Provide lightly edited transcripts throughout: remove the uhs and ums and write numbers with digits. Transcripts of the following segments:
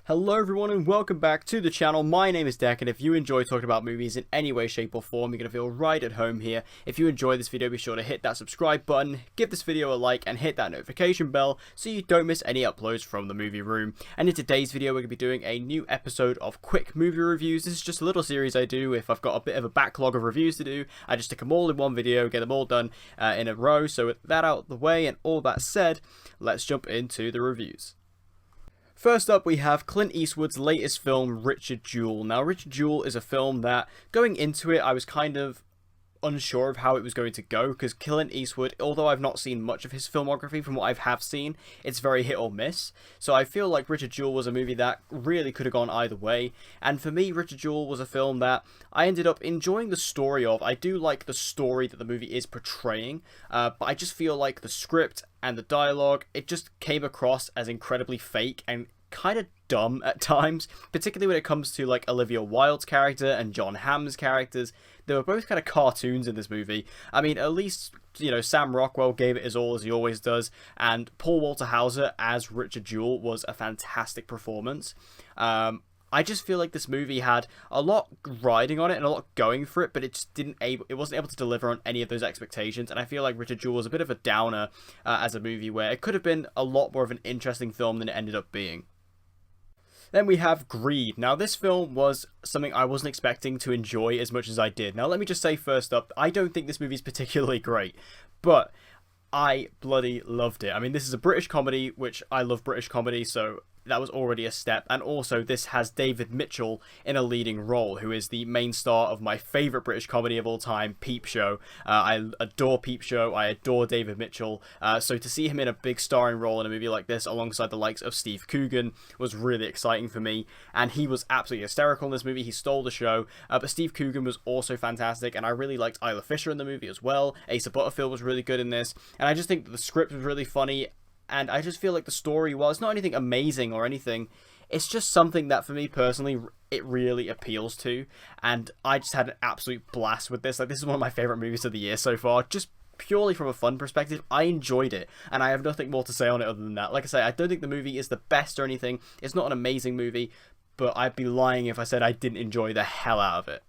Hello everyone and welcome back to the channel. My name is Declan. If you enjoy talking about movies in any way, shape or form, you're going to feel right at home here. If you enjoy this video, be sure to hit that subscribe button, give this video a like and hit that notification bell so you don't miss any uploads from the movie room. And in today's video, we're going to be doing a new episode of quick movie reviews. This is just a little series I do if I've got a bit of a backlog of reviews to do. I just stick them all in one video, get them all done in a row. So with that out of the way and all that said, let's jump into the reviews. First up, we have Clint Eastwood's latest film, Richard Jewell. Now, Richard Jewell is a film that, going into it, I was kind of unsure of how it was going to go, because Clint Eastwood, although I've not seen much of his filmography, from what I have seen, it's very hit or miss. So I feel like Richard Jewell was a movie that really could have gone either way. And for me, Richard Jewell was a film that I ended up enjoying the story of. I do like the story that the movie is portraying, but I just feel like the script and the dialogue, it just came across as incredibly fake and kind of dumb at times, particularly when it comes to like Olivia Wilde's character and John Hamm's characters. They were both kind of cartoons in this movie. I mean, at least, you know, Sam Rockwell gave it his all, as he always does, and Paul Walter Hauser as Richard Jewell was a fantastic performance. I just feel like this movie had a lot riding on it and a lot going for it, but it just it wasn't able to deliver on any of those expectations. And I feel like Richard Jewell was a bit of a downer as a movie, where it could have been a lot more of an interesting film than it ended up being. Then we have Greed. Now, this film was something I wasn't expecting to enjoy as much as I did. Now, let me just say first up, I don't think this movie is particularly great, but I bloody loved it. I mean, this is a British comedy, which I love British comedy, so that was already a step. And also, this has David Mitchell in a leading role, who is the main star of my favourite British comedy of all time, Peep Show. I adore Peep Show. I adore David Mitchell. So to see him in a big starring role in a movie like this, alongside the likes of Steve Coogan, was really exciting for me. And he was absolutely hysterical in this movie. He stole the show. But Steve Coogan was also fantastic. And I really liked Isla Fisher in the movie as well. Asa Butterfield was really good in this. And I just think that the script was really funny. And I just feel like the story, while it's not anything amazing or anything, it's just something that, for me personally, it really appeals to. And I just had an absolute blast with this. Like, this is one of my favourite movies of the year so far. Just purely from a fun perspective, I enjoyed it. And I have nothing more to say on it other than that. Like I say, I don't think the movie is the best or anything. It's not an amazing movie. But I'd be lying if I said I didn't enjoy the hell out of it.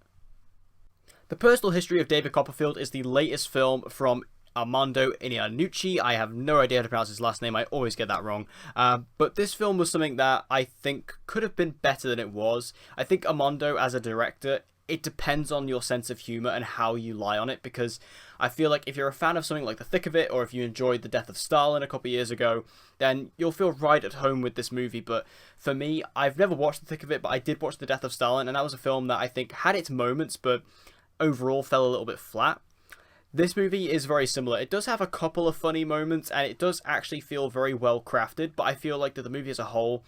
The Personal History of David Copperfield is the latest film from Armando Iannucci. I have no idea how to pronounce his last name. I always get that wrong. But this film was something that I think could have been better than it was. I think Armando, as a director, it depends on your sense of humour and how you lie on it, because I feel like if you're a fan of something like The Thick of It, or if you enjoyed The Death of Stalin a couple of years ago, then you'll feel right at home with this movie. But for me, I've never watched The Thick of It, but I did watch The Death of Stalin, and that was a film that I think had its moments, but overall fell a little bit flat. This movie is very similar. It does have a couple of funny moments, and it does actually feel very well crafted, but I feel like that the movie as a whole,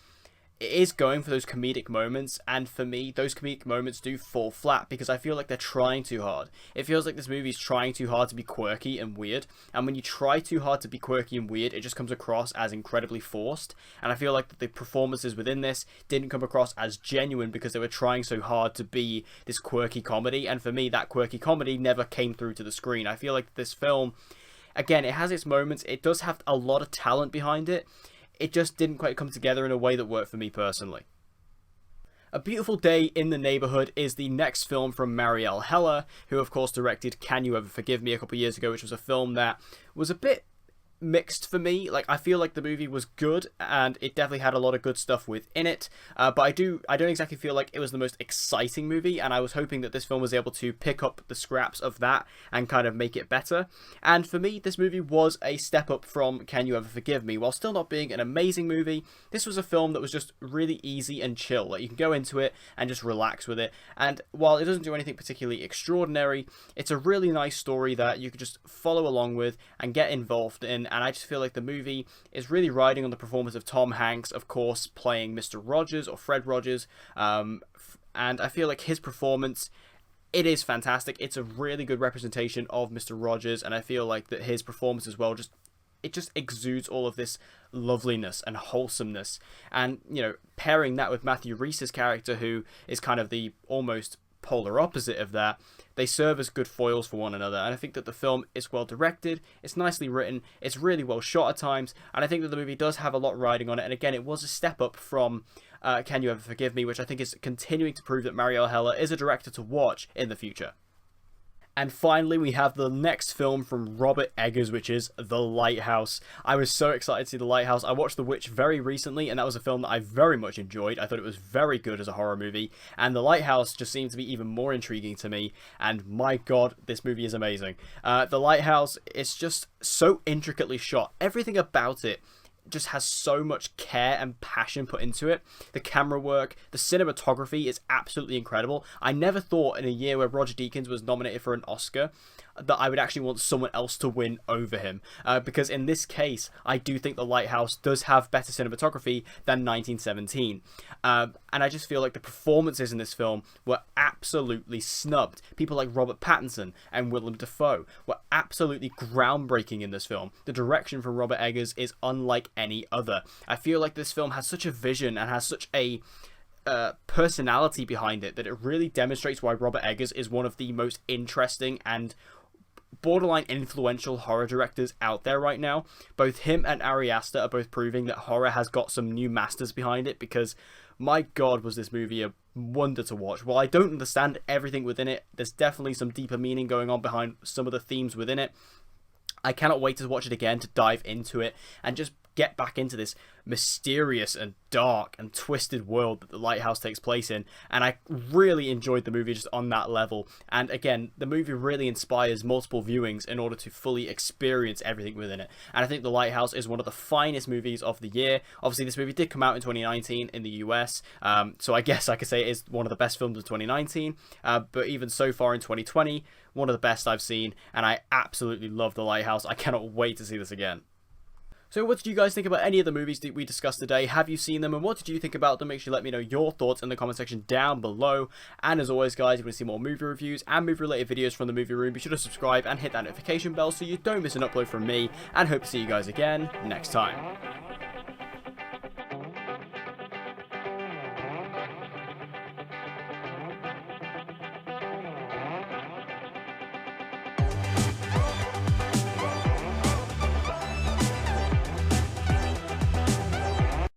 it is going for those comedic moments, and for me, those comedic moments do fall flat, because I feel like they're trying too hard. It feels like this movie is trying too hard to be quirky and weird, and when you try too hard to be quirky and weird, it just comes across as incredibly forced, and I feel like that the performances within this didn't come across as genuine, because they were trying so hard to be this quirky comedy, and for me, that quirky comedy never came through to the screen. I feel like this film, again, it has its moments, it does have a lot of talent behind it. It just didn't quite come together in a way that worked for me personally. A Beautiful Day in the Neighbourhood is the next film from Marielle Heller, who of course directed Can You Ever Forgive Me a couple of years ago, which was a film that was a bit mixed for me. Like, I feel like the movie was good and it definitely had a lot of good stuff within it, but I don't exactly feel like it was the most exciting movie, and I was hoping that this film was able to pick up the scraps of that and kind of make it better. And for me, this movie was a step up from Can You Ever Forgive Me. While still not being an amazing movie, this was a film that was just really easy and chill. Like, you can go into it and just relax with it, and while it doesn't do anything particularly extraordinary, it's a really nice story that you could just follow along with and get involved in. And I just feel like the movie is really riding on the performance of Tom Hanks, of course, playing Mr. Rogers, or Fred Rogers, and I feel like his performance, it is fantastic. It's a really good representation of Mr. Rogers, and I feel like that his performance as well, it just exudes all of this loveliness and wholesomeness. And, you know, pairing that with Matthew Rhys's character, who is kind of the almost polar opposite of that, they serve as good foils for one another. And I think that the film is well directed, it's nicely written, it's really well shot at times, and I think that the movie does have a lot riding on it. And again, it was a step up from Can You Ever Forgive Me, which I think is continuing to prove that Marielle Heller is a director to watch in the future. And finally, we have the next film from Robert Eggers, which is The Lighthouse. I was so excited to see The Lighthouse. I watched The Witch very recently, and that was a film that I very much enjoyed. I thought it was very good as a horror movie, and The Lighthouse just seemed to be even more intriguing to me, and my god, this movie is amazing. The Lighthouse is just so intricately shot. Everything about it just has so much care and passion put into it. The camera work, the cinematography is absolutely incredible. I never thought in a year where Roger Deakins was nominated for an Oscar that I would actually want someone else to win over him, because in this case I do think The Lighthouse does have better cinematography than 1917, and I just feel like the performances in this film were absolutely snubbed. People like Robert Pattinson and Willem Dafoe were absolutely groundbreaking in this film. The direction from Robert Eggers is unlike any other. I feel like this film has such a vision and has such a personality behind it that it really demonstrates why Robert Eggers is one of the most interesting and borderline influential horror directors out there right now. Both him and Ari Aster are both proving that horror has got some new masters behind it, because my god, was this movie a wonder to watch. While I don't understand everything within it, there's definitely some deeper meaning going on behind some of the themes within it. I cannot wait to watch it again, to dive into it and just get back into this mysterious and dark and twisted world that The Lighthouse takes place in. And I really enjoyed the movie just on that level. And again, the movie really inspires multiple viewings in order to fully experience everything within it. And I think The Lighthouse is one of the finest movies of the year. Obviously, this movie did come out in 2019 in the US, so I guess I could say it is one of the best films of 2019. But even so far in 2020, one of the best I've seen, and I absolutely love The Lighthouse. I cannot wait to see this again. So what did you guys think about any of the movies that we discussed today? Have you seen them, and what did you think about them? Make sure you let me know your thoughts in the comment section down below. And as always, guys, if you want to see more movie reviews and movie-related videos from the movie room, be sure to subscribe and hit that notification bell so you don't miss an upload from me, and hope to see you guys again next time.